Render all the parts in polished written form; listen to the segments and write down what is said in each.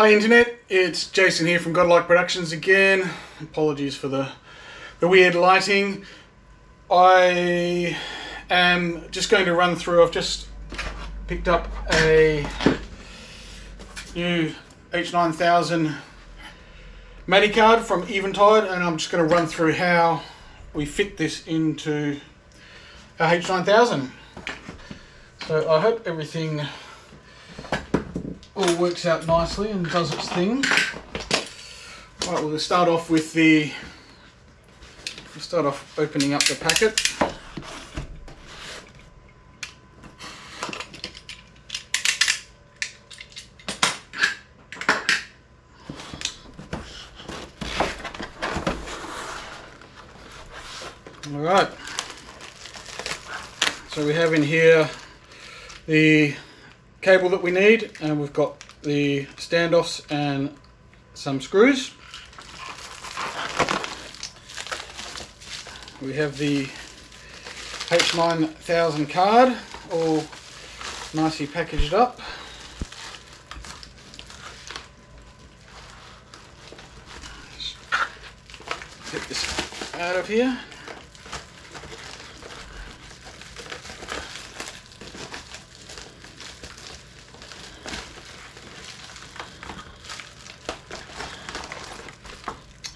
Hi Internet, it's Jason here from Godlike Productions again. Apologies for the weird lighting. I am just going to run through, I've just picked up a new H9000 MADI card from Eventide, and I'm just going to run through how we fit this into our H9000. So I hope everything all works out nicely and does its thing. Right, we'll start off with opening up the packet. Alright, so we have in here the cable that we need, and we've got the standoffs and some screws. We have the H9000 card all nicely packaged up. Get this out of here.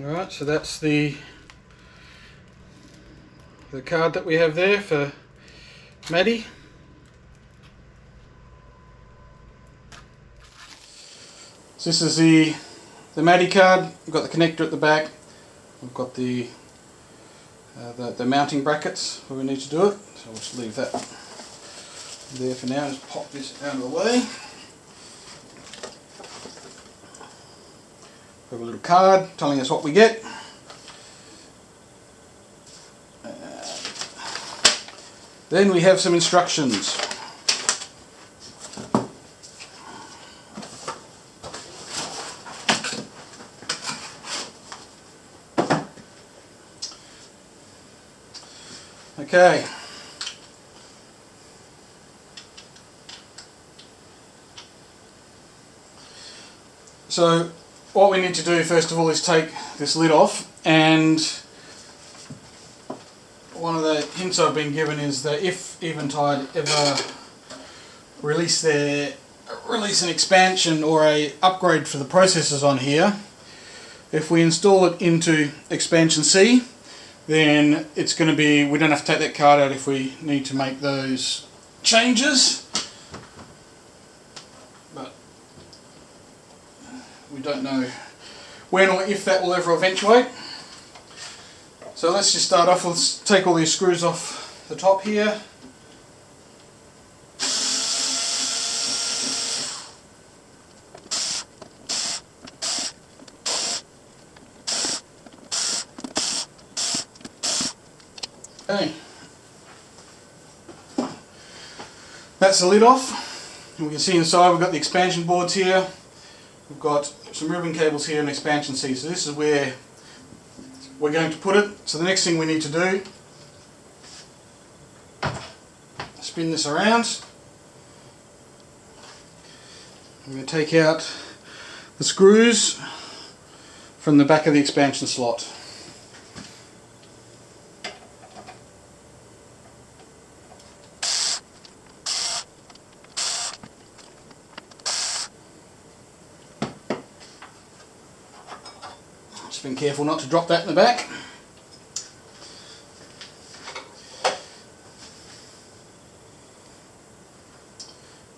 Alright, so that's the card that we have there for MADI. So this is the MADI card. We've got the connector at the back. We've got the mounting brackets where we need to do it. So we'll just leave that there for now. Just pop this out of the way. We have a little card telling us what we get. Then we have some instructions. Okay. So what we need to do first of all is take this lid off, and one of the hints I've been given is that if Eventide ever release an expansion or a upgrade for the processors on here, if we install it into expansion C, then it's going to be, we don't have to take that card out if we need to make those changes. But we don't know when or if that will ever eventuate. So let's just start off, let's take all these screws off the top here. Okay. That's the lid off. And we can see inside we've got the expansion boards here. We've got some ribbon cables here and expansion C. So this is where we're going to put it. So the next thing we need to do, spin this around. I'm going to take out the screws from the back of the expansion slot. Just been careful not to drop that in the back.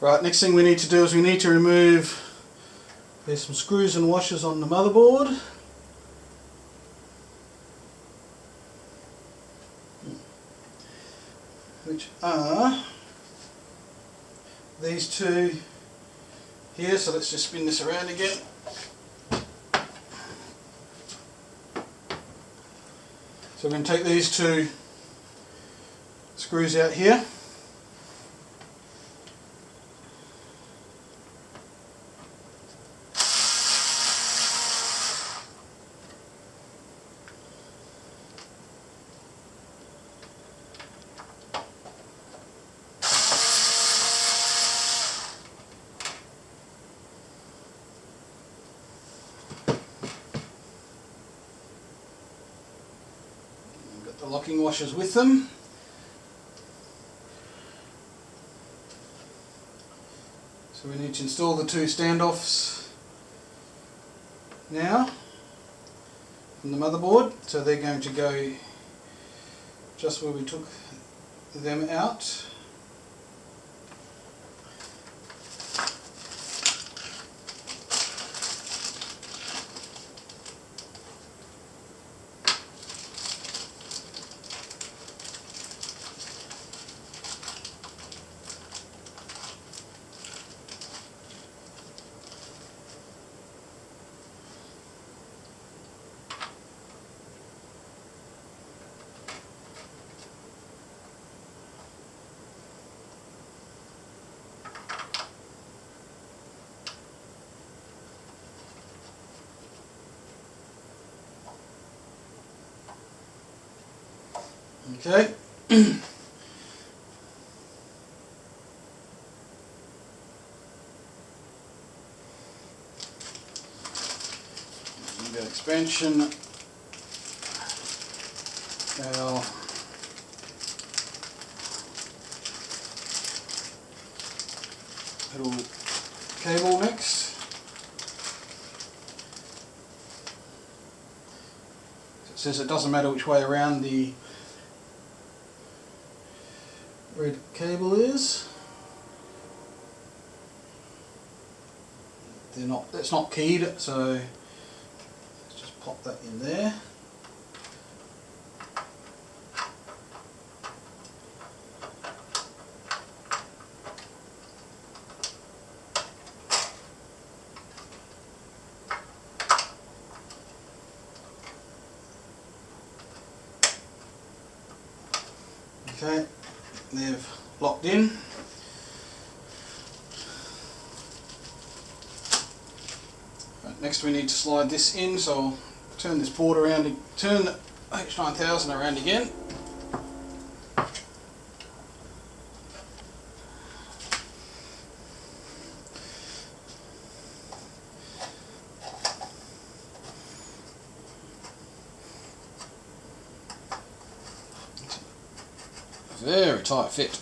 Right, next thing we need to do is we need to remove, there's some screws and washers on the motherboard. Which are these two here, so let's just spin this around again. So we're going to take these two screws out here. locking washers with them. So we need to install the two standoffs now from the motherboard. So they're going to go just where we took them out. Okay. We've got expansion. Our little cable next. It says it doesn't matter which way around the red cable is. It's not keyed, so let's just pop that in there. Okay, they've locked in. Right, next we need to slide this in, so I'll turn this board around, turn the H9000 around again. Very tight fit.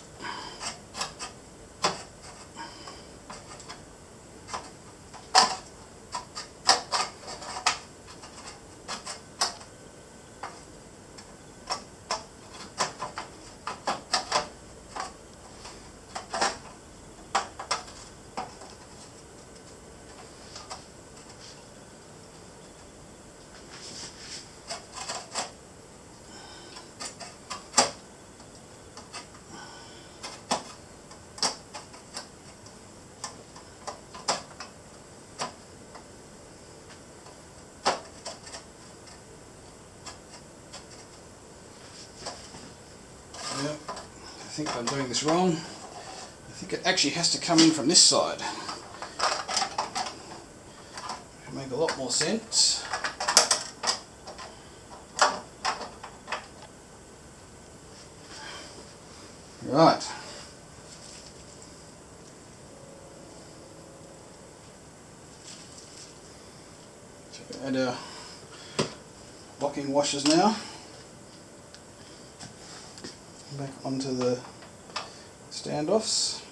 Yep, I think I'm doing this wrong. I think it actually has to come in from this side. It'll make a lot more sense. Right. So we add our locking washers now. Back onto the standoffs.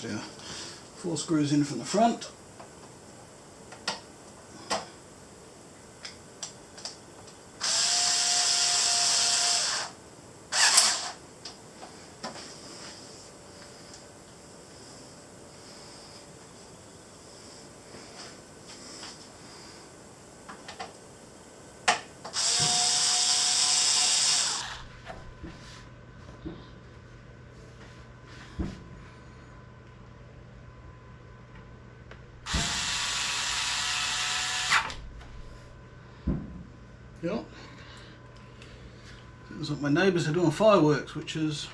Put our 4 screws in from the front. Yep. It was like my neighbours are doing fireworks, which is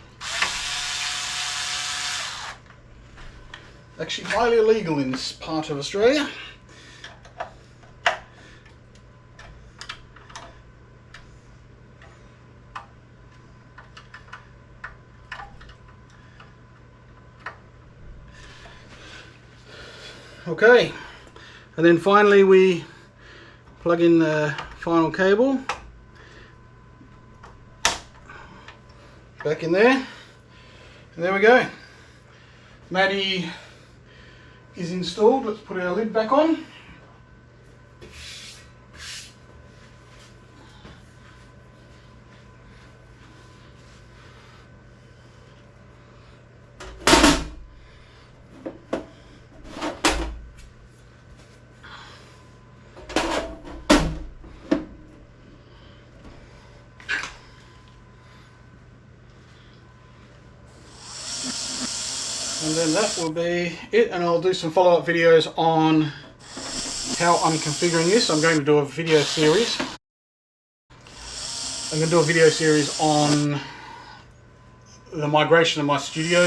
actually highly illegal in this part of Australia. Okay, and then finally we plug in the final cable back in there, and there we go. MADI is installed. Let's put our lid back on. And then that will be it, and I'll do some follow-up videos on how I'm configuring this. I'm going to do a video series. I'm going to do a video series on the migration of my studio,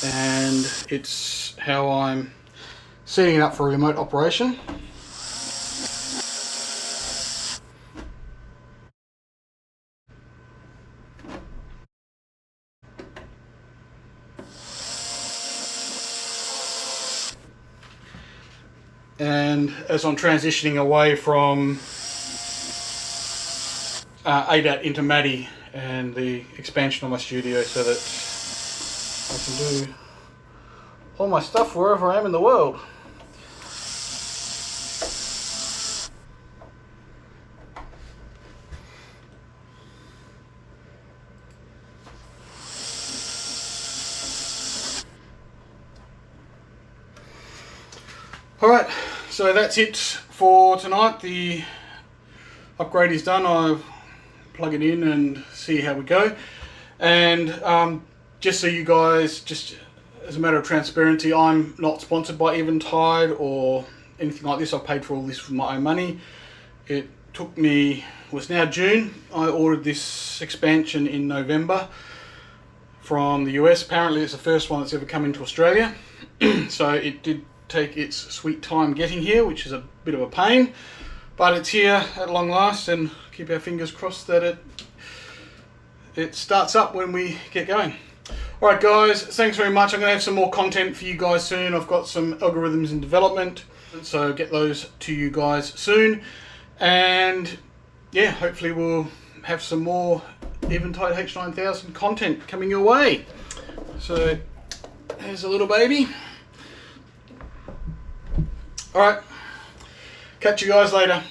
and it's how I'm setting it up for remote operation. And as I'm transitioning away from ADAT into MADI and the expansion of my studio, so that I can do all my stuff wherever I am in the world. Alright, so that's it for tonight. The upgrade is done. I'll plug it in and see how we go. And just so you guys, just as a matter of transparency, I'm not sponsored by Eventide or anything like this. I paid for all this with my own money. It took me, was now June. I ordered this expansion in November from the US. Apparently it's the first one that's ever come into Australia. So it did take its sweet time getting here, which is a bit of a pain, but it's here at long last, and keep our fingers crossed that it starts up when we get going. Alright guys, thanks very much. I'm going to have some more content for you guys soon. I've got some algorithms in development, so get those to you guys soon. And yeah, hopefully we'll have some more Eventide H9000 content coming your way. So here's a little baby. Alright, catch you guys later.